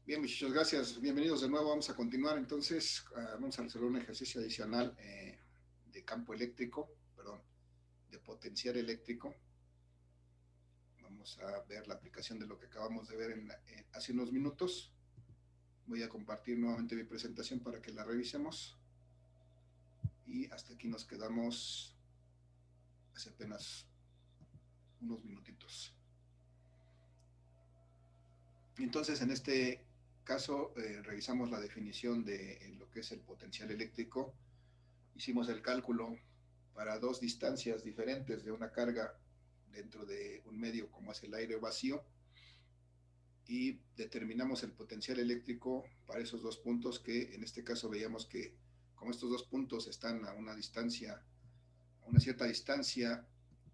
Bien, muchachos, gracias. Bienvenidos de nuevo. Vamos a continuar entonces. Vamos a resolver un ejercicio adicional de campo eléctrico, perdón, de potencial eléctrico. Vamos a ver la aplicación de lo que acabamos de ver hace unos minutos. Voy a compartir nuevamente mi presentación para que la revisemos. Y hasta aquí nos quedamos hace apenas unos minutitos. Entonces, en este caso, revisamos la definición de lo que es el potencial eléctrico. Hicimos el cálculo para dos distancias diferentes de una carga dentro de un medio como es el aire vacío y determinamos el potencial eléctrico para esos dos puntos, que en este caso veíamos que como estos dos puntos están a una distancia, a una cierta distancia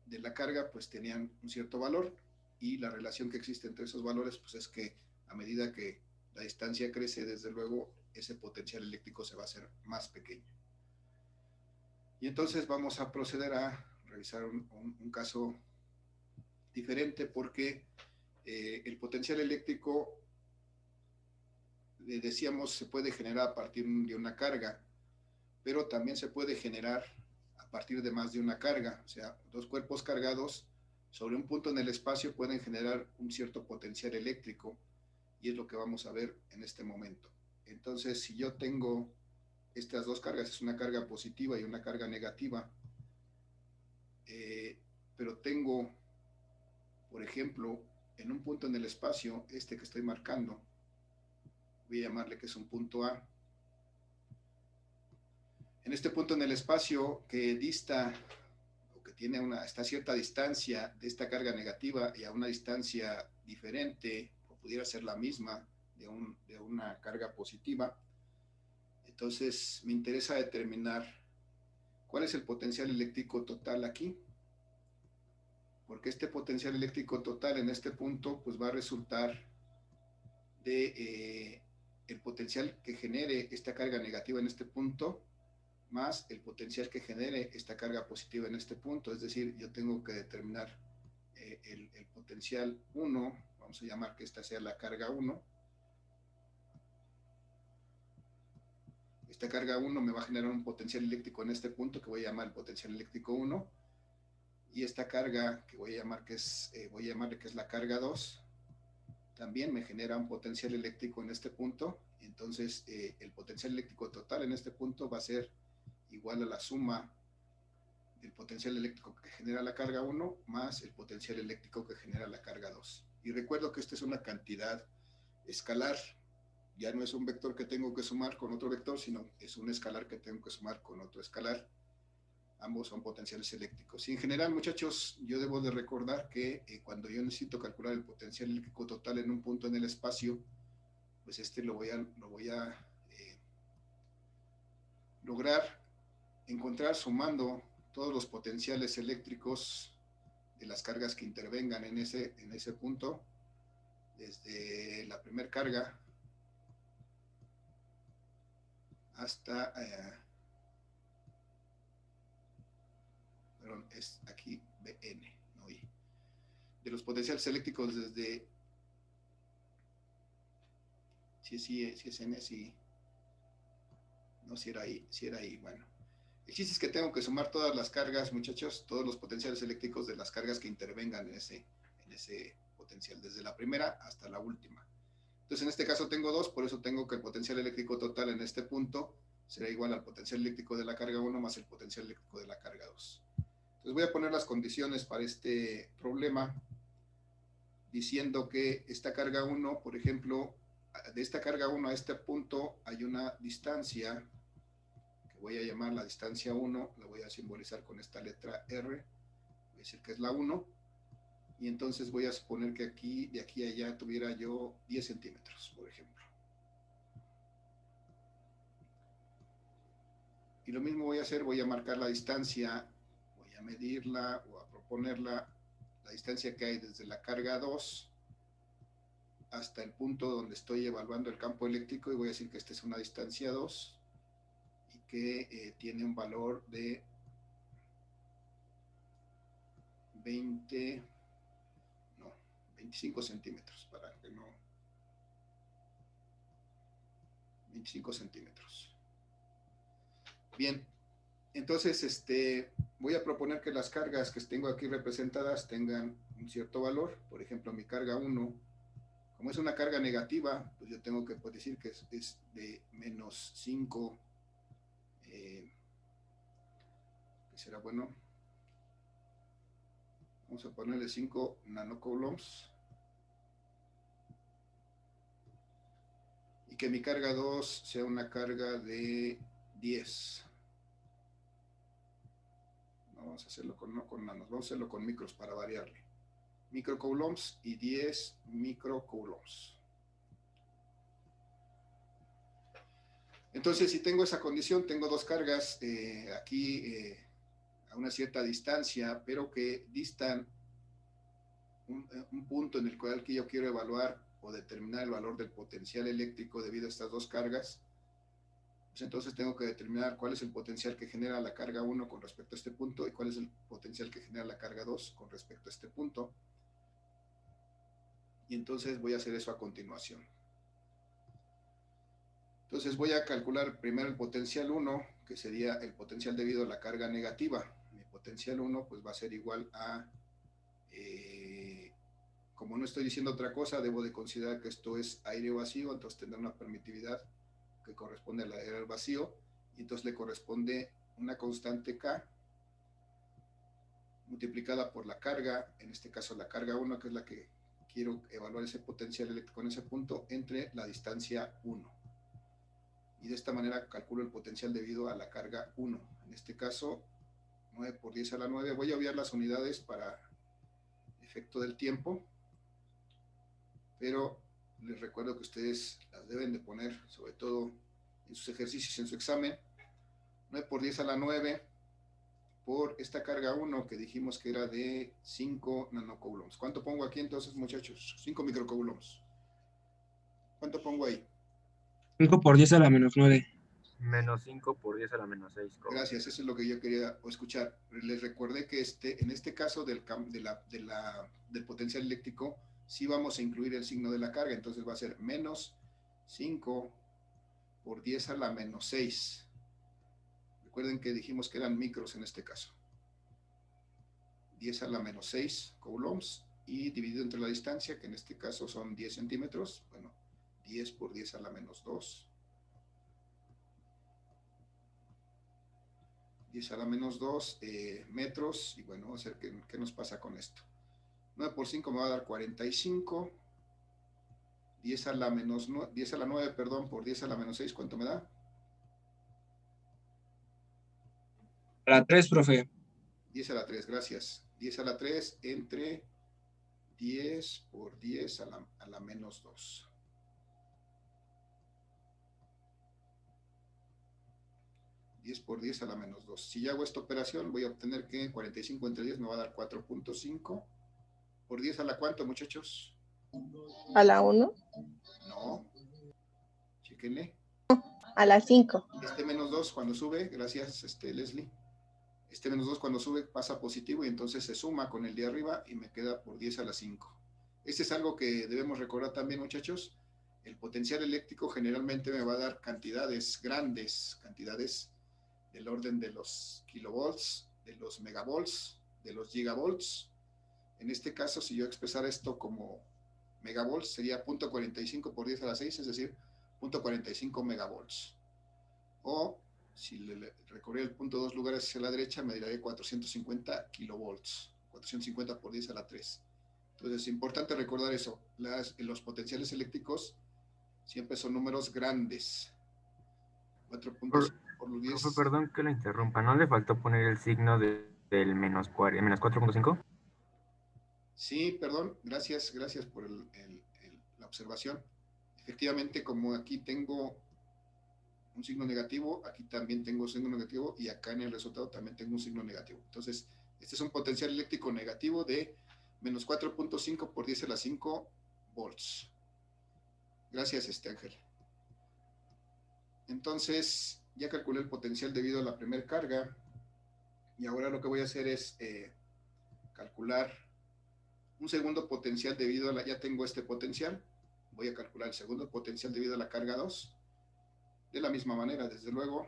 de la carga, pues tenían un cierto valor, y la relación que existe entre esos valores pues es que a medida que la distancia crece, desde luego ese potencial eléctrico se va a hacer más pequeño. Y entonces vamos a proceder a revisar un caso diferente, porque el potencial eléctrico, decíamos, se puede generar a partir de una carga, pero también se puede generar a partir de más de una carga. O sea, dos cuerpos cargados sobre un punto en el espacio pueden generar un cierto potencial eléctrico, y es lo que vamos a ver en este momento. Entonces, si yo tengo estas dos cargas, es una carga positiva y una carga negativa, pero tengo, por ejemplo, en un punto en el espacio, este que estoy marcando, voy a llamarle que es un punto A. En este punto en el espacio que dista o que tiene esta cierta distancia de esta carga negativa y a una distancia diferente, o pudiera ser la misma, de una carga positiva, entonces me interesa determinar cuál es el potencial eléctrico total aquí, porque este potencial eléctrico total en este punto pues va a resultar de el potencial que genere esta carga negativa en este punto, más el potencial que genere esta carga positiva en este punto. Es decir, yo tengo que determinar el potencial 1, vamos a llamar que esta sea la carga 1. Esta carga 1 me va a generar un potencial eléctrico en este punto, que voy a llamar el potencial eléctrico 1, y esta carga que voy a llamar voy a llamarle que es la carga 2, también me genera un potencial eléctrico en este punto. Entonces el potencial eléctrico total en este punto va a ser igual a la suma del potencial eléctrico que genera la carga 1 más el potencial eléctrico que genera la carga 2. Y recuerdo que esta es una cantidad escalar, ya no es un vector que tengo que sumar con otro vector, sino es un escalar que tengo que sumar con otro escalar. Ambos son potenciales eléctricos. Y en general, muchachos, yo debo de recordar que cuando yo necesito calcular el potencial eléctrico total en un punto en el espacio, pues lo voy a lograr encontrar sumando todos los potenciales eléctricos de las cargas que intervengan en ese punto, desde la primera carga hasta, perdón, es aquí Bn, no I, de los potenciales eléctricos desde, si es N, si, no, si era I, bueno. El chiste es que tengo que sumar todas las cargas, muchachos, todos los potenciales eléctricos de las cargas que intervengan en ese potencial, desde la primera hasta la última. Entonces, en este caso tengo dos, por eso tengo que el potencial eléctrico total en este punto será igual al potencial eléctrico de la carga 1 más el potencial eléctrico de la carga 2. Entonces, voy a poner las condiciones para este problema, diciendo que esta carga 1, por ejemplo, de esta carga 1 a este punto hay una distancia que voy a llamar la distancia 1, la voy a simbolizar con esta letra R, voy a decir que es la 1, y entonces voy a suponer que aquí, de aquí a allá, tuviera yo 10 centímetros, por ejemplo. Y lo mismo voy a hacer, voy a marcar la distancia, voy a medirla o a proponerla, la distancia que hay desde la carga 2 hasta el punto donde estoy evaluando el campo eléctrico, y voy a decir que esta es una distancia 2 y que tiene un valor de 25 centímetros, para que no 25 centímetros. Bien, entonces voy a proponer que las cargas que tengo aquí representadas tengan un cierto valor. Por ejemplo, mi carga 1, como es una carga negativa, pues yo tengo que decir que es de menos 5, que será bueno. Vamos a ponerle 5 nanocoulombs. Y que mi carga 2 sea una carga de 10. No vamos a hacerlo no con nanos, vamos a hacerlo con micros para variarle. Microcoulombs y 10 microcoulombs. Entonces, si tengo esa condición, tengo dos cargas aquí a una cierta distancia, pero que distan un punto en el cual que yo quiero evaluar o determinar el valor del potencial eléctrico debido a estas dos cargas. Pues entonces tengo que determinar cuál es el potencial que genera la carga 1 con respecto a este punto y cuál es el potencial que genera la carga 2 con respecto a este punto. Y entonces voy a hacer eso a continuación. Entonces voy a calcular primero el potencial 1, que sería el potencial debido a la carga negativa. Mi potencial 1 pues va a ser igual a, como no estoy diciendo otra cosa, debo de considerar que esto es aire vacío, entonces tendrá una permitividad que corresponde al aire vacío, y entonces le corresponde una constante K multiplicada por la carga, en este caso la carga 1, que es la que quiero evaluar ese potencial eléctrico en ese punto, entre la distancia 1. Y de esta manera calculo el potencial debido a la carga 1. En este caso, 9 por 10 a la 9. Voy a obviar las unidades para efecto del tiempo, pero les recuerdo que ustedes las deben de poner, sobre todo en sus ejercicios, en su examen. 9 por 10 a la 9 por esta carga 1 que dijimos que era de 5 nanocoulombs. ¿Cuánto pongo aquí entonces, muchachos? 5 microcoulombs. ¿Cuánto pongo ahí? 5 por 10 a la menos 9. Menos 5 por 10 a la menos 6. Gracias, eso es lo que yo quería escuchar. Les recordé que en este caso del potencial eléctrico, sí vamos a incluir el signo de la carga, entonces va a ser menos 5 por 10 a la menos 6. Recuerden que dijimos que eran micros en este caso. 10 a la menos 6 coulombs y dividido entre la distancia, que en este caso son 10 centímetros. Bueno, 10 por 10 a la menos 2. 10 a la menos 2 metros. Y bueno, vamos a ver qué nos pasa con esto. 9 por 5 me va a dar 45. 10 a la menos 9, 10 a la 9, perdón, por 10 a la menos 6, ¿cuánto me da? A la 3, profe. 10 a la 3, gracias. 10 a la 3 entre 10 por 10 a la menos 2. Por 10 a la menos 2. Si yo hago esta operación, voy a obtener que 45 entre 10 me va a dar 4.5. ¿Por 10 a la cuánto, muchachos? ¿A la 1? No. Chéquenle. A la 5. Este menos 2 cuando sube, gracias Leslie. Este menos 2 cuando sube pasa positivo y entonces se suma con el de arriba y me queda por 10 a la 5. Este es algo que debemos recordar también, muchachos. El potencial eléctrico generalmente me va a dar cantidades grandes, cantidades del orden de los kilovolts, de los megavolts, de los gigavolts. En este caso, si yo expresara esto como megavolts, sería 0.45 por 10 a la 6, es decir, 0.45 megavolts. O si le recorría el punto 2 lugares hacia la derecha, me daría 450 kilovolts, 450 por 10 a la 3. Entonces, es importante recordar eso. Los potenciales eléctricos siempre son números grandes. 4.5 por los 10. Profe, perdón que lo interrumpa. ¿No le faltó poner el signo del menos 4.5? Sí, perdón. Gracias por la observación. Efectivamente, como aquí tengo un signo negativo, aquí también tengo un signo negativo y acá en el resultado también tengo un signo negativo. Entonces, este es un potencial eléctrico negativo de menos 4.5 por 10 a la 5 volts. Gracias, Ángel. Entonces, ya calculé el potencial debido a la primera carga y ahora lo que voy a hacer es calcular un segundo potencial debido a ya tengo este potencial, voy a calcular el segundo potencial debido a la carga 2 De la misma manera, desde luego,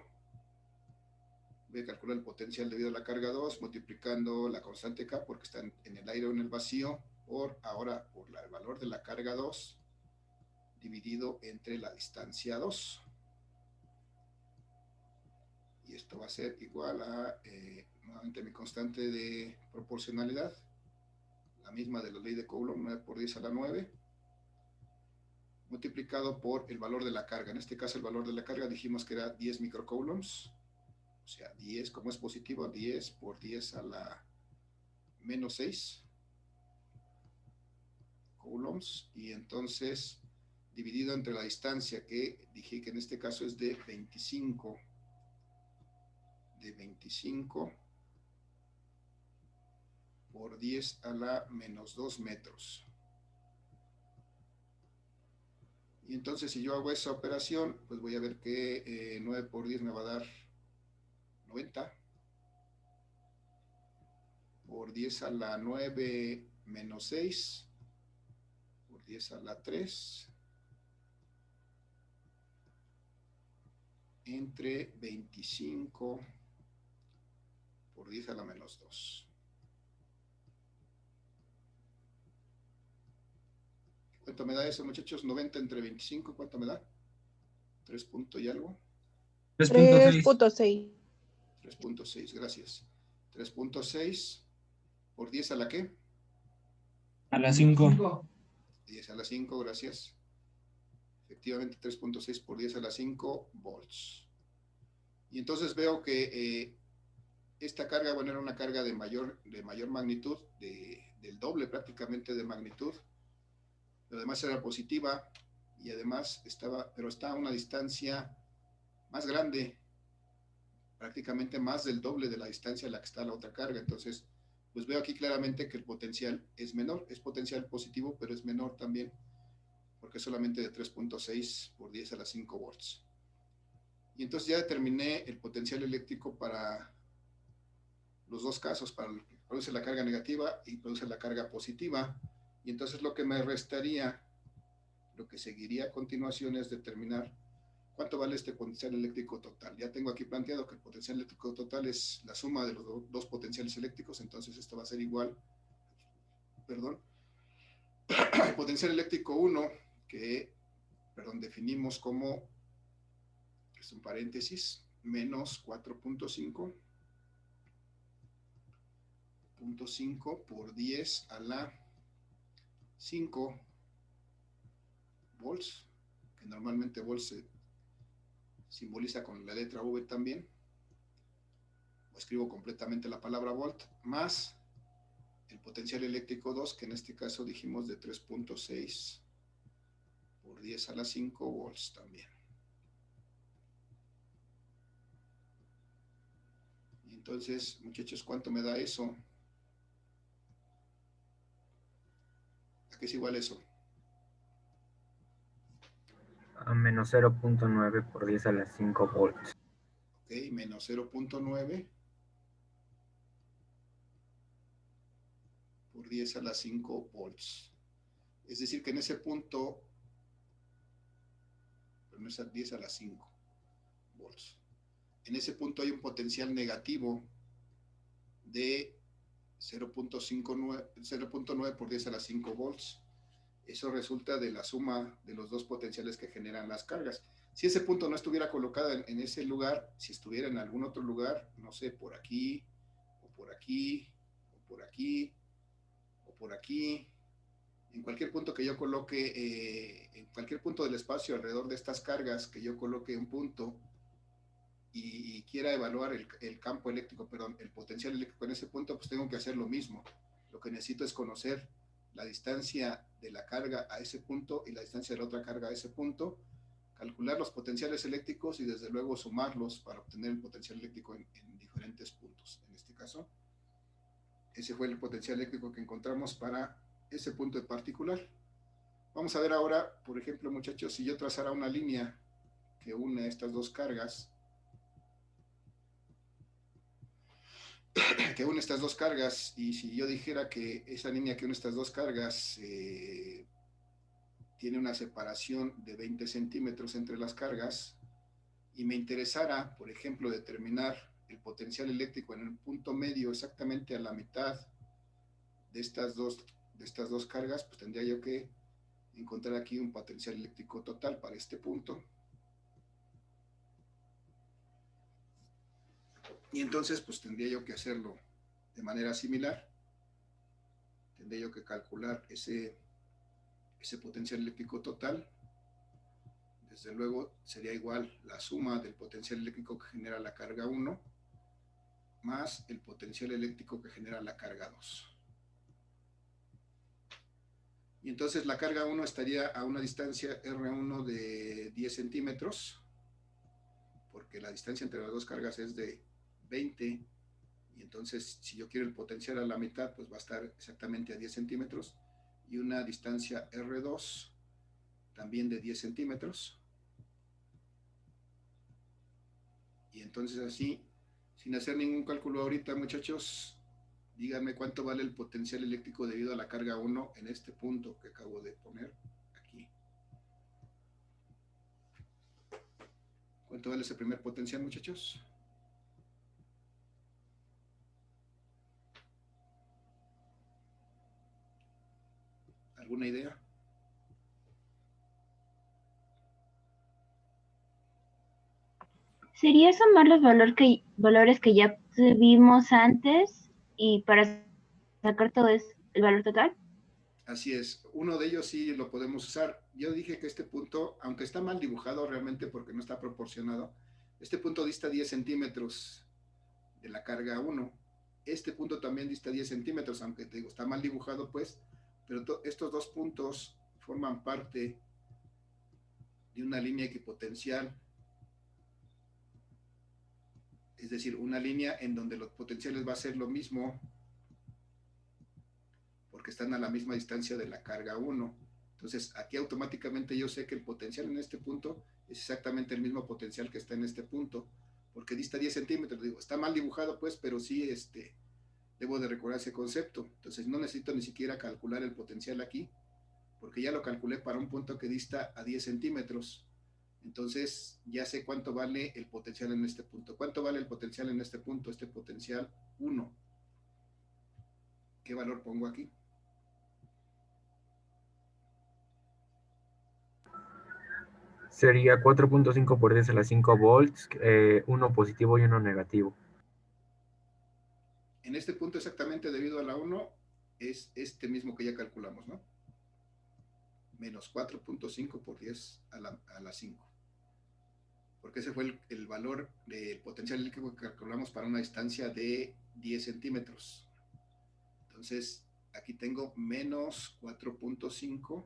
voy a calcular el potencial debido a la carga 2, multiplicando la constante K, porque está en el aire o en el vacío, por el valor de la carga 2, dividido entre la distancia 2. Y esto va a ser igual a, nuevamente, mi constante de proporcionalidad, la misma de la ley de Coulomb, 9 por 10 a la 9, multiplicado por el valor de la carga. En este caso, el valor de la carga dijimos que era 10 microcoulombs, o sea, 10, como es positivo, 10 por 10 a la menos 6 coulombs, y entonces dividido entre la distancia, que dije que en este caso es de 25 por 10 a la menos 2 metros. Y entonces, si yo hago esa operación, pues voy a ver que 9 por 10 me va a dar 90 por 10 a la 9 menos 6 por 10 a la 3 entre 25 por 10 a la menos 2. ¿Cuánto me da eso, muchachos? 90 entre 25, ¿cuánto me da? 3 punto y algo. 3.6. 3.6. 3.6, gracias. 3.6 por 10 a la ¿qué? A la 5. 10 a la 5, gracias. Efectivamente, 3.6 por 10 a la 5 volts. Y entonces veo que esta carga, bueno, era una carga de mayor magnitud, del doble prácticamente de magnitud. Pero además era positiva y además estaba a una distancia más grande, prácticamente más del doble de la distancia a la que está la otra carga. Entonces, pues veo aquí claramente que el potencial es menor, es potencial positivo, pero es menor también, porque es solamente de 3.6 por 10 a la 5 volts. Y entonces ya determiné el potencial eléctrico para los dos casos, para el que produce la carga negativa y produce la carga positiva. Y entonces lo que me restaría, lo que seguiría a continuación, es determinar cuánto vale este potencial eléctrico total. Ya tengo aquí planteado que el potencial eléctrico total es la suma de los dos potenciales eléctricos, entonces esto va a ser igual, el potencial eléctrico 1, que, definimos como, es un paréntesis, menos 4.5 por 10 a la 5 volts, que normalmente volts se simboliza con la letra V también, o escribo completamente la palabra volt, más el potencial eléctrico 2, que en este caso dijimos de 3.6 por 10 a la 5 volts también. Y entonces, muchachos, ¿cuánto me da eso? ¿A qué es igual eso? A menos 0.9 por 10 a la 5 volts. Ok, menos 0.9 por 10 a la 5 volts. Es decir, que en ese punto, pero no es a 10 a la 5 volts. En ese punto hay un potencial negativo de 0.9 por 10 a la 5 volts. Eso resulta de la suma de los dos potenciales que generan las cargas. Si ese punto no estuviera colocado en ese lugar, si estuviera en algún otro lugar, no sé, por aquí, o por aquí, o por aquí, o por aquí, en cualquier punto que yo coloque, en cualquier punto del espacio alrededor de estas cargas, que yo coloque un punto y quiera evaluar el campo eléctrico, el potencial eléctrico en ese punto, pues tengo que hacer lo mismo. Lo que necesito es conocer la distancia de la carga a ese punto y la distancia de la otra carga a ese punto, calcular los potenciales eléctricos y desde luego sumarlos para obtener el potencial eléctrico en diferentes puntos. En este caso, ese fue el potencial eléctrico que encontramos para ese punto en particular. Vamos a ver ahora, por ejemplo, muchachos, si yo trazara una línea que une estas dos cargas, y si yo dijera que esa línea que une estas dos cargas tiene una separación de 20 centímetros entre las cargas, y me interesara, por ejemplo, determinar el potencial eléctrico en el punto medio exactamente a la mitad de estas dos cargas, pues tendría yo que encontrar aquí un potencial eléctrico total para este punto. Y entonces, pues tendría yo que hacerlo de manera similar. Tendría yo que calcular ese potencial eléctrico total. Desde luego sería igual la suma del potencial eléctrico que genera la carga 1 más el potencial eléctrico que genera la carga 2. Y entonces la carga 1 estaría a una distancia R1 de 10 centímetros, porque la distancia entre las dos cargas es de 20, y entonces si yo quiero el potencial a la mitad, pues va a estar exactamente a 10 centímetros, y una distancia R2 también de 10 centímetros. Y entonces así, sin hacer ningún cálculo ahorita, muchachos, díganme cuánto vale el potencial eléctrico debido a la carga 1 en este punto que acabo de poner aquí. ¿Cuánto vale ese primer potencial, muchachos? ¿Alguna idea? ¿Sería sumar los valores que ya tuvimos antes y para sacar todo el valor total? Así es, uno de ellos sí lo podemos usar. Yo dije que este punto, aunque está mal dibujado realmente porque no está proporcionado, este punto dista 10 centímetros de la carga 1. Este punto también dista 10 centímetros, aunque te digo, está mal dibujado pues, pero estos dos puntos forman parte de una línea equipotencial, es decir, una línea en donde los potenciales va a ser lo mismo, porque están a la misma distancia de la carga 1. Entonces, aquí automáticamente yo sé que el potencial en este punto es exactamente el mismo potencial que está en este punto, porque dista 10 centímetros. Digo, está mal dibujado, pues, pero sí debo de recordar ese concepto. Entonces, no necesito ni siquiera calcular el potencial aquí, porque ya lo calculé para un punto que dista a 10 centímetros. Entonces, ya sé cuánto vale el potencial en este punto. ¿Cuánto vale el potencial en este punto? Este potencial 1. ¿Qué valor pongo aquí? Sería 4.5 por 10 a la 5 volts, uno positivo y uno negativo. En este punto exactamente debido a la 1 es este mismo que ya calculamos, ¿no? Menos 4.5 por 10 a la 5. Porque ese fue el valor del potencial eléctrico que calculamos para una distancia de 10 centímetros. Entonces, aquí tengo menos 4.5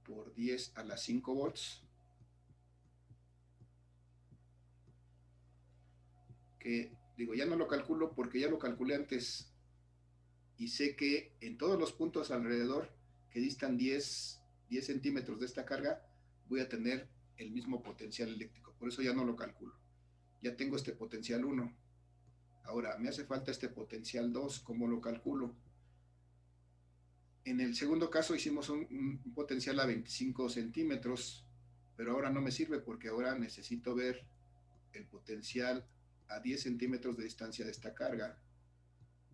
por 10 a la 5 volts, que digo, ya no lo calculo porque ya lo calculé antes y sé que en todos los puntos alrededor que distan 10 centímetros de esta carga, voy a tener el mismo potencial eléctrico. Por eso ya no lo calculo. Ya tengo este potencial 1. Ahora, me hace falta este potencial 2. ¿Cómo lo calculo? En el segundo caso hicimos un potencial a 25 centímetros, pero ahora no me sirve porque ahora necesito ver el potencial a 10 centímetros de distancia de esta carga,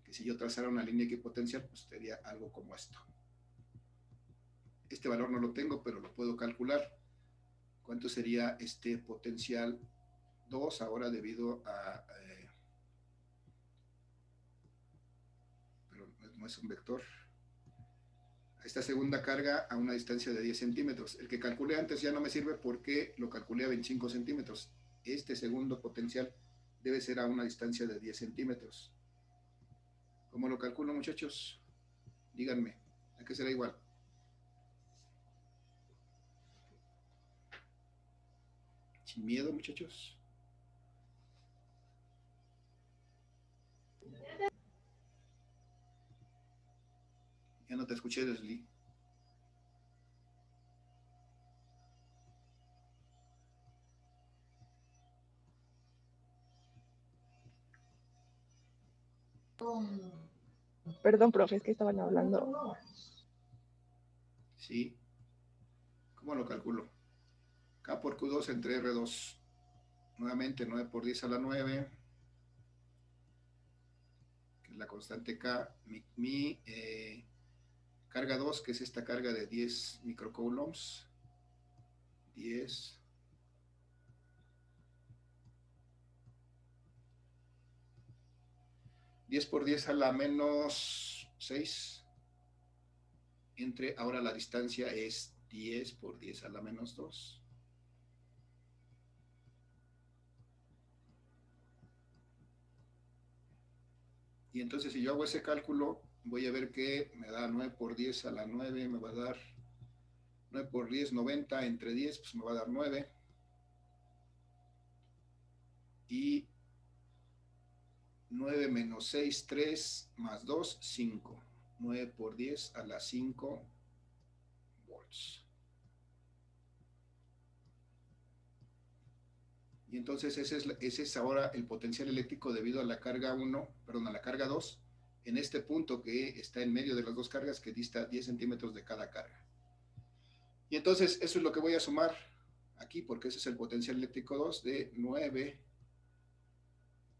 que si yo trazara una línea equipotencial, pues sería algo como esto. Este valor no lo tengo, pero lo puedo calcular. ¿Cuánto sería este potencial 2 ahora debido a... pero no es un vector. Esta segunda carga a una distancia de 10 centímetros. El que calculé antes ya no me sirve porque lo calculé a 25 centímetros. Este segundo potencial debe ser a una distancia de 10 centímetros. ¿Cómo lo calculo, muchachos? Díganme, ¿a qué será igual? Sin miedo, muchachos. Ya no te escuché, Leslie. Perdón, profe, es que estaban hablando. Sí. ¿Cómo lo calculo? K por Q2 entre R2. Nuevamente 9 por 10 a la 9, que es la constante K. Mi carga 2, que es esta carga de 10 microcoulombs. 10. Por 10 a la menos 6. Ahora la distancia es 10 por 10 a la menos 2. Y entonces si yo hago ese cálculo, voy a ver que me da 9 por 10 a la 9, me va a dar 9 por 10, 90, entre 10, pues me va a dar 9. Y 9 menos 6, 3, más 2, 5. 9 por 10 a la 5 volts. Y entonces ese es ahora el potencial eléctrico debido a la carga 1, perdón, a la carga 2, en este punto que está en medio de las dos cargas, que dista 10 centímetros de cada carga. Y entonces eso es lo que voy a sumar aquí, porque ese es el potencial eléctrico 2 de 9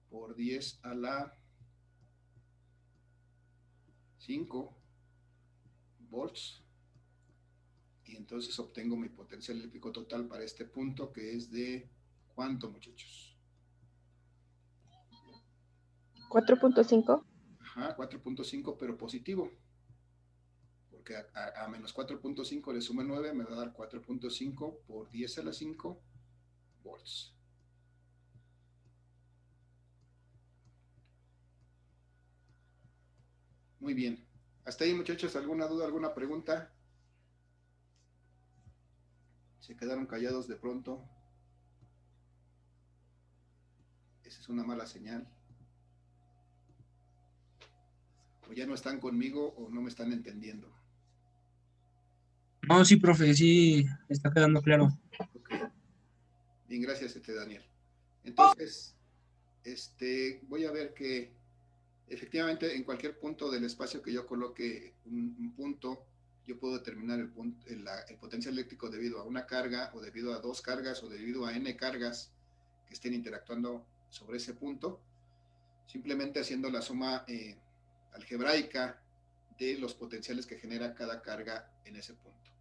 por 10 a la 5 volts. Y entonces obtengo mi potencial eléctrico total para este punto, que es de ¿cuánto, muchachos? 4.5. Ajá, 4.5, pero positivo. Porque a menos 4.5 le sumo 9, me va a dar 4.5 por 10 a la 5 volts. Muy bien. Hasta ahí, muchachos, ¿alguna duda, alguna pregunta? Se quedaron callados de pronto. Esa es una mala señal. O ya no están conmigo o no me están entendiendo. No, sí, profe, sí, está quedando claro. Ok. Bien, gracias, Daniel. Entonces, voy a ver que efectivamente en cualquier punto del espacio que yo coloque un punto, yo puedo determinar el potencial eléctrico debido a una carga, o debido a dos cargas, o debido a n cargas que estén interactuando sobre ese punto, simplemente haciendo la suma algebraica de los potenciales que genera cada carga en ese punto.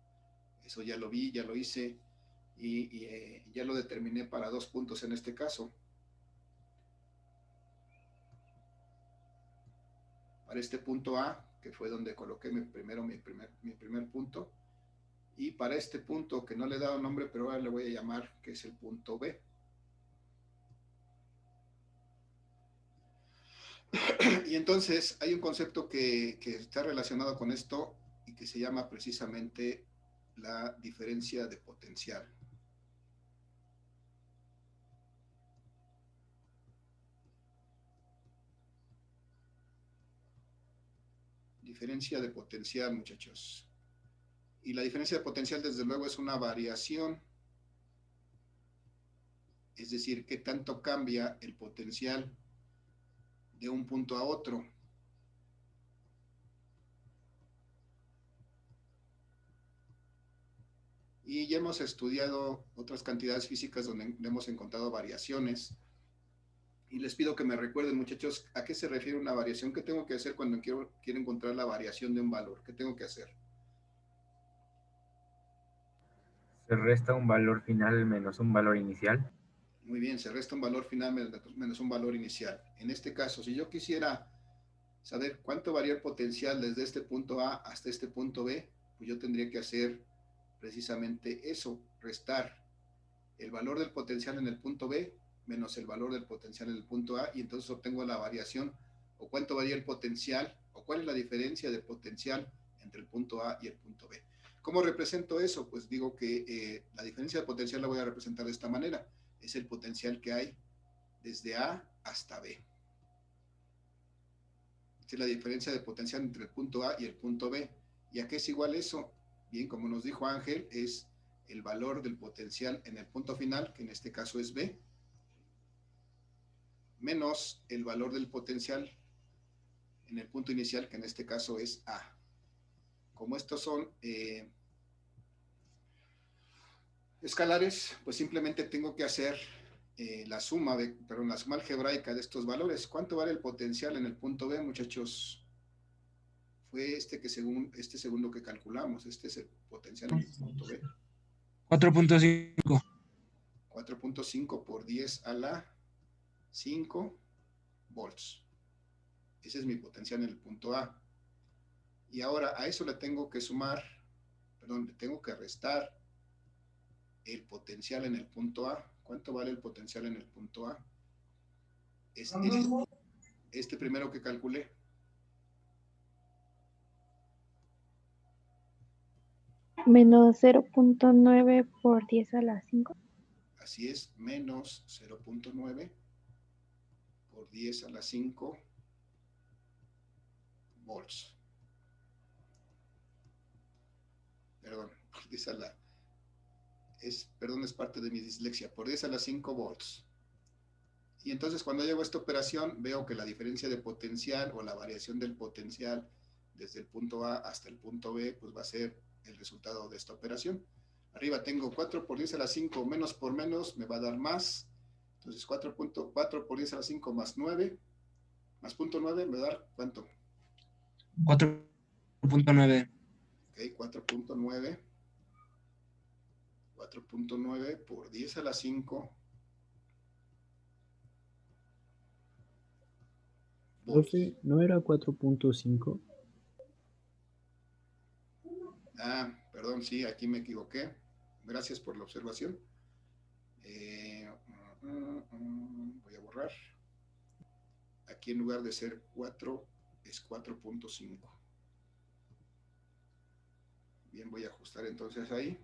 Eso ya lo vi, ya lo hice, y ya lo determiné para dos puntos en este caso. Para este punto A, que fue donde coloqué mi primer punto, y para este punto que no le he dado nombre, pero ahora le voy a llamar, que es el punto B. Y entonces hay un concepto que está relacionado con esto y que se llama precisamente la diferencia de potencial. Diferencia de potencial, muchachos. Y la diferencia de potencial, desde luego, es una variación. Es decir, qué tanto cambia el potencial de un punto a otro. Y ya hemos estudiado otras cantidades físicas donde hemos encontrado variaciones. Y les pido que me recuerden, muchachos, a qué se refiere una variación. ¿Qué tengo que hacer cuando quiero encontrar la variación de un valor? ¿Qué tengo que hacer? Se resta un valor final menos un valor inicial. Muy bien, se resta un valor final menos un valor inicial. En este caso, si yo quisiera saber cuánto varía el potencial desde este punto A hasta este punto B, pues yo tendría que hacer precisamente eso, restar el valor del potencial en el punto B menos el valor del potencial en el punto A, y entonces obtengo la variación, o cuánto varía el potencial, o cuál es la diferencia de potencial entre el punto A y el punto B. ¿Cómo represento eso? Pues digo que la diferencia de potencial la voy a representar de esta manera. Es el potencial que hay desde A hasta B. Esta es la diferencia de potencial entre el punto A y el punto B. ¿Y a qué es igual eso? Bien, como nos dijo Ángel, es el valor del potencial en el punto final, que en este caso es B, menos el valor del potencial en el punto inicial, que en este caso es A. Como estos son escalares, pues simplemente tengo que hacer la suma algebraica de estos valores. ¿Cuánto vale el potencial en el punto B, muchachos? Fue este segundo que calculamos. Este es el potencial en el punto B. 4.5. 4.5 por 10 a la 5 volts. Ese es mi potencial en el punto A. Y ahora a eso le tengo que le tengo que restar el potencial en el punto A. ¿Cuánto vale el potencial en el punto A? Es este primero que calculé. Menos 0.9 por 10 a la 5. Así es, menos 0.9 por 10 a la 5 volts. Perdón, por 10 a la... es parte de mi dislexia. Por 10 a la 5 volts. Y entonces cuando llego a esta operación, veo que la diferencia de potencial o la variación del potencial desde el punto A hasta el punto B, pues va a ser el resultado de esta operación. Arriba tengo 4 por 10 a la 5 menos por menos, me va a dar más. Entonces 4.4 por 10 a la 5 más 9, más 0.9 me va a dar ¿cuánto? 4.9. Ok, 4.9. 4.9 por 10 a la 5. Profe, ¿no era 4.5? Ah, perdón, sí, aquí me equivoqué. Gracias por la observación. Voy a borrar. Aquí en lugar de ser 4, es 4.5. Bien, voy a ajustar entonces ahí.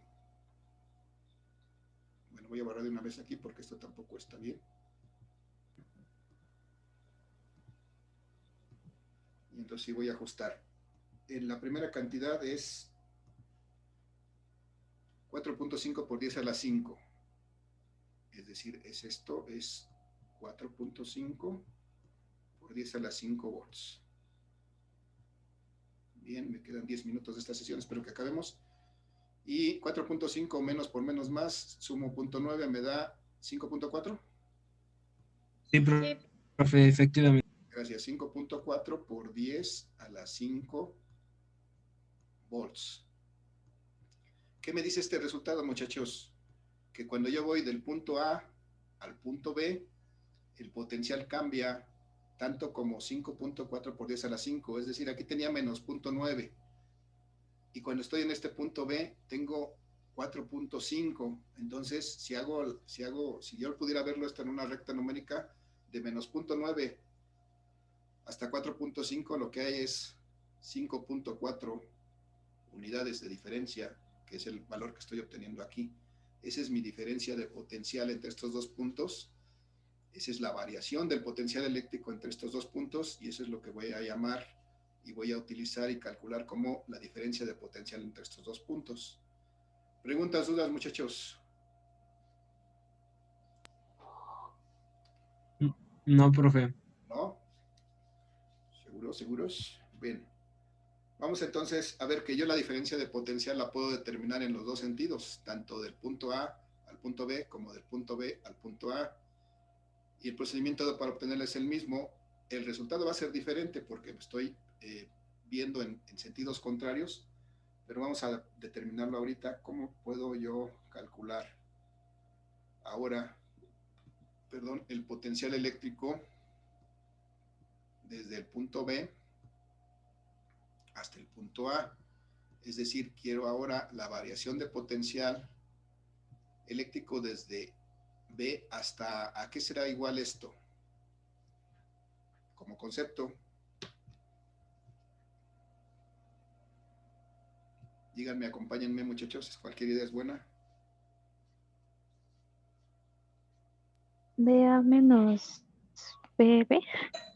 Bueno, voy a borrar de una vez aquí porque esto tampoco está bien. Y entonces sí voy a ajustar. La primera cantidad es 4.5 por 10 a la 5. Es decir, es 4.5 por 10 a la 5 volts. Bien, me quedan 10 minutos de esta sesión, espero que acabemos. Y 4.5 menos por menos más, sumo 0.9, me da 5.4. Sí, profe, efectivamente. Gracias, 5.4 por 10 a la 5 volts. ¿Qué me dice este resultado, muchachos? Que cuando yo voy del punto A al punto B, el potencial cambia tanto como 5.4 por 10 a la 5, es decir, aquí tenía menos 0.9. Y cuando estoy en este punto B, tengo 4.5. Entonces, si yo pudiera verlo esto en una recta numérica de menos 0.9 hasta 4.5, lo que hay es 5.4 unidades de diferencia, que es el valor que estoy obteniendo aquí. Esa es mi diferencia de potencial entre estos dos puntos. Esa es la variación del potencial eléctrico entre estos dos puntos y eso es lo que voy a llamar y voy a utilizar y calcular como la diferencia de potencial entre estos dos puntos. ¿Preguntas, dudas, muchachos? No, profe. ¿No? ¿Seguros? Bien. Vamos entonces a ver que yo la diferencia de potencial la puedo determinar en los dos sentidos, tanto del punto A al punto B como del punto B al punto A. Y el procedimiento para obtenerla es el mismo. El resultado va a ser diferente porque estoy viendo en sentidos contrarios, pero vamos a determinarlo ahorita. ¿Cómo puedo yo calcular ahora, el potencial eléctrico desde el punto B hasta el punto A? Es decir, quiero ahora la variación de potencial eléctrico desde B hasta... ¿A qué será igual esto? Como concepto. Díganme, acompáñenme, muchachos, cualquier idea es buena. B a menos BB.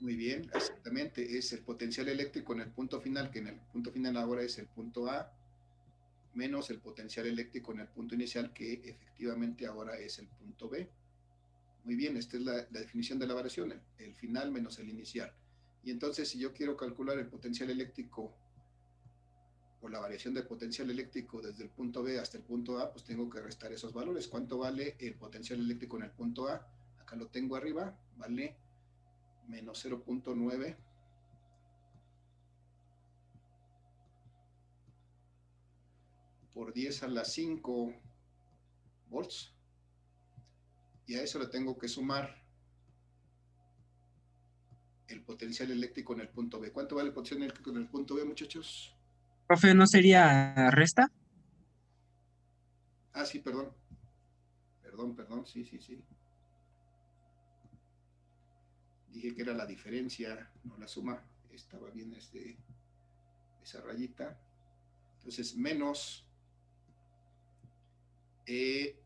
Muy bien, exactamente, es el potencial eléctrico en el punto final, que en el punto final ahora es el punto A, menos el potencial eléctrico en el punto inicial, que efectivamente ahora es el punto B. Muy bien, esta es la definición de la variación, el final menos el inicial. Y entonces, si yo quiero calcular el potencial eléctrico o la variación de potencial eléctrico desde el punto B hasta el punto A, pues tengo que restar esos valores. ¿Cuánto vale el potencial eléctrico en el punto A? Acá lo tengo arriba, vale menos 0.9 por 10 a la 5 volts. Y a eso le tengo que sumar el potencial eléctrico en el punto B. ¿Cuánto vale el potencial eléctrico en el punto B, muchachos? Profe, ¿no sería resta? Ah, sí, perdón. Perdón, sí. Dije que era la diferencia, no la suma. Estaba bien esa rayita. Entonces, menos...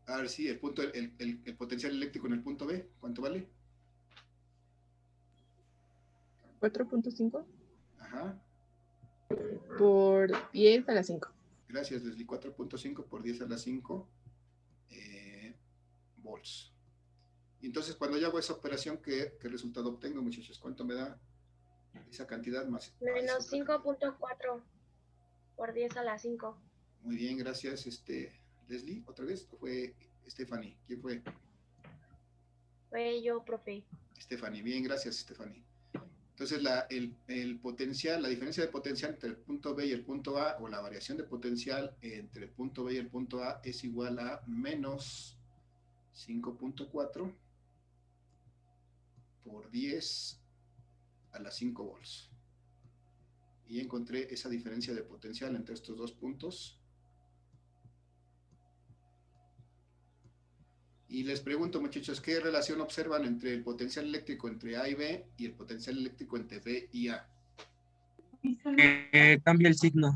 a ver, sí, el potencial eléctrico en el punto B, ¿cuánto vale? 4.5 Ajá. por 10 a la 5. Gracias, Leslie. 4.5 por 10 a la 5 volts. Y entonces, cuando yo hago esa operación, ¿qué resultado obtengo, muchachos? ¿Cuánto me da esa cantidad más? Menos 5.4 por 10 a la 5. Muy bien, gracias. Leslie, ¿otra vez? ¿O fue Stephanie? ¿Quién fue? Fue yo, profe. Stephanie. Bien, gracias, Stephanie. Entonces, el potencial, la diferencia de potencial entre el punto B y el punto A, o la variación de potencial entre el punto B y el punto A, es igual a menos 5.4 por 10 a la 5 volts. Y encontré esa diferencia de potencial entre estos dos puntos. Y les pregunto, muchachos, ¿qué relación observan entre el potencial eléctrico entre A y B y el potencial eléctrico entre B y A? Cambia el signo.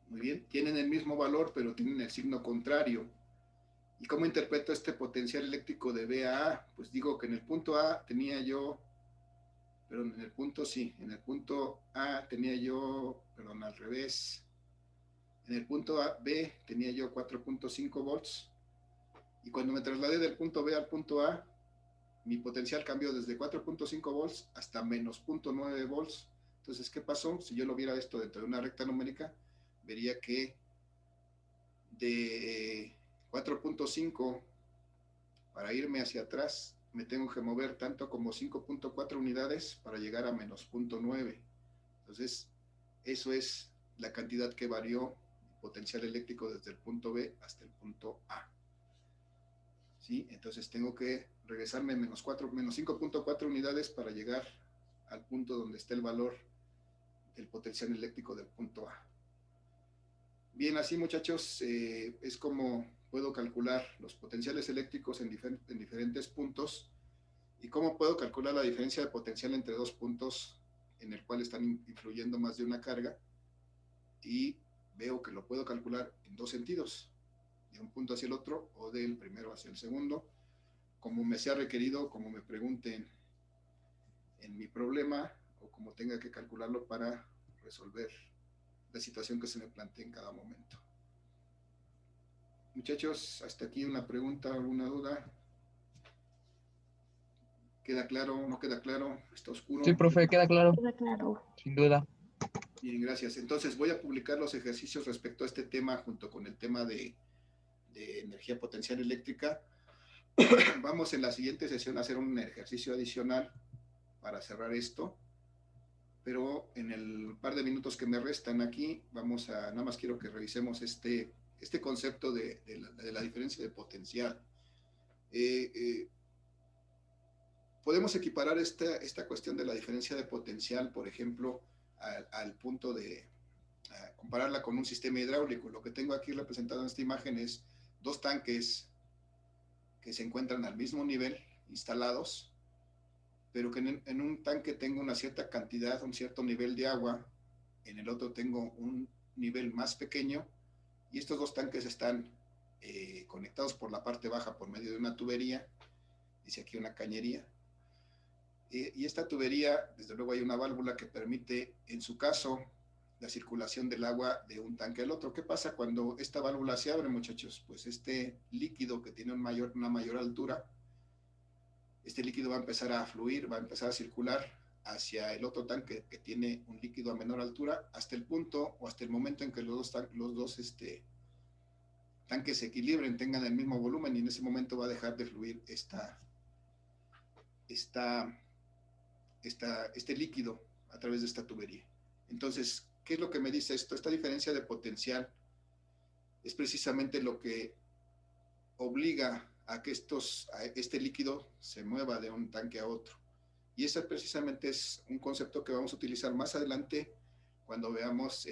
Muy bien, tienen el mismo valor, pero tienen el signo contrario. ¿Y cómo interpreto este potencial eléctrico de B a A? Pues digo que en el punto A tenía yo, perdón, en el punto A tenía yo, perdón, al revés. En el punto B tenía yo 4.5 volts. Y cuando me trasladé del punto B al punto A, mi potencial cambió desde 4.5 volts hasta menos 0.9 volts. Entonces, ¿qué pasó? Si yo lo viera esto dentro de una recta numérica, vería que de 4.5 para irme hacia atrás, me tengo que mover tanto como 5.4 unidades para llegar a menos 0.9. Entonces, eso es la cantidad que varió el potencial eléctrico desde el punto B hasta el punto A. ¿Sí? Entonces tengo que regresarme menos 5.4 unidades para llegar al punto donde está el valor del potencial eléctrico del punto A. Bien, así muchachos, es como puedo calcular los potenciales eléctricos en diferentes puntos y cómo puedo calcular la diferencia de potencial entre dos puntos en el cual están influyendo más de una carga, y veo que lo puedo calcular en dos sentidos, de un punto hacia el otro o del primero hacia el segundo, como me sea requerido, como me pregunten en mi problema o como tenga que calcularlo para resolver la situación que se me plantee en cada momento. Muchachos, hasta aquí una pregunta, alguna duda. ¿Queda claro? ¿No queda claro? ¿Está oscuro? Sí, profe, queda claro. Queda claro. Sin duda. Bien, gracias. Entonces voy a publicar los ejercicios respecto a este tema junto con el tema de energía potencial eléctrica. Vamos en la siguiente sesión a hacer un ejercicio adicional para cerrar esto, pero en el par de minutos que me restan aquí, nada más quiero que revisemos este concepto de la diferencia de potencial. Podemos equiparar esta cuestión de la diferencia de potencial, por ejemplo, al punto de compararla con un sistema hidráulico. Lo que tengo aquí representado en esta imagen es dos tanques que se encuentran al mismo nivel, instalados, pero que en un tanque tengo una cierta cantidad, un cierto nivel de agua, en el otro tengo un nivel más pequeño, y estos dos tanques están conectados por la parte baja por medio de una tubería, dice aquí una cañería, y esta tubería, desde luego hay una válvula que permite, en su caso, la circulación del agua de un tanque al otro. ¿Qué pasa cuando esta válvula se abre, muchachos? Pues este líquido que tiene una mayor altura, este líquido va a empezar a fluir, va a empezar a circular hacia el otro tanque que tiene un líquido a menor altura hasta el punto o hasta el momento en que los dos tanques se equilibren, tengan el mismo volumen, y en ese momento va a dejar de fluir este líquido a través de esta tubería. Entonces, ¿qué es lo que me dice esto? Esta diferencia de potencial es precisamente lo que obliga a que este líquido se mueva de un tanque a otro. Y ese precisamente es un concepto que vamos a utilizar más adelante cuando veamos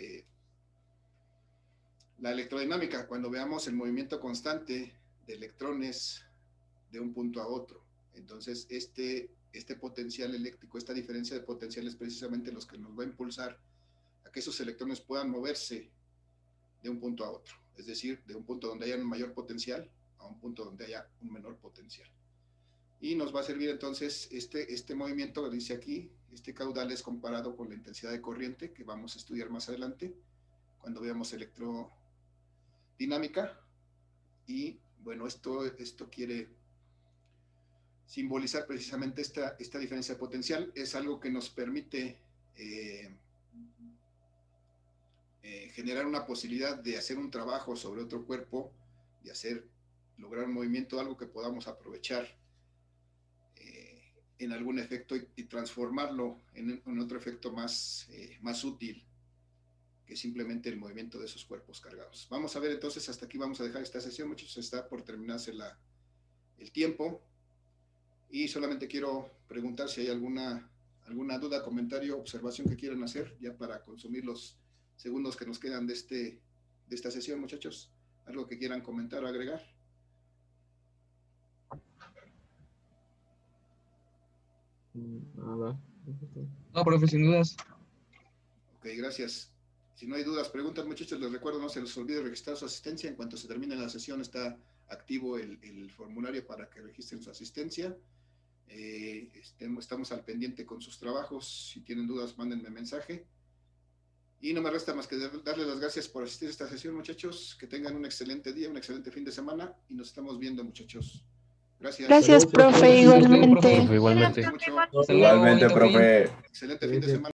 la electrodinámica, cuando veamos el movimiento constante de electrones de un punto a otro. Entonces, este potencial eléctrico, esta diferencia de potencial es precisamente lo que nos va a impulsar a que esos electrones puedan moverse de un punto a otro. Es decir, de un punto donde haya un mayor potencial a un punto donde haya un menor potencial. Y nos va a servir entonces este movimiento que dice aquí, este caudal es comparado con la intensidad de corriente que vamos a estudiar más adelante cuando veamos electrodinámica. Y bueno, esto quiere simbolizar precisamente esta diferencia de potencial. Es algo que nos permite generar una posibilidad de hacer un trabajo sobre otro cuerpo, de lograr un movimiento, algo que podamos aprovechar en algún efecto y transformarlo en otro efecto más útil que simplemente el movimiento de esos cuerpos cargados. Vamos a ver entonces, hasta aquí vamos a dejar esta sesión, muchachos, está por terminarse el tiempo, y solamente quiero preguntar si hay alguna duda, comentario, observación que quieran hacer ya para consumir los segundos que nos quedan de esta sesión, muchachos. ¿Algo que quieran comentar o agregar? Nada. No, profe, sin dudas. Ok, gracias. Si no hay dudas, preguntas, muchachos, les recuerdo, no se les olvide registrar su asistencia. En cuanto se termine la sesión, está activo el formulario para que registren su asistencia. Estamos al pendiente con sus trabajos. Si tienen dudas, mándenme mensaje. Y no me resta más que darles las gracias por asistir a esta sesión, muchachos. Que tengan un excelente día, un excelente fin de semana, y nos estamos viendo, muchachos. Gracias. Gracias, Saludos, profe, igualmente. profe. Igualmente. Mucho. Igualmente, profe. Excelente fin de semana.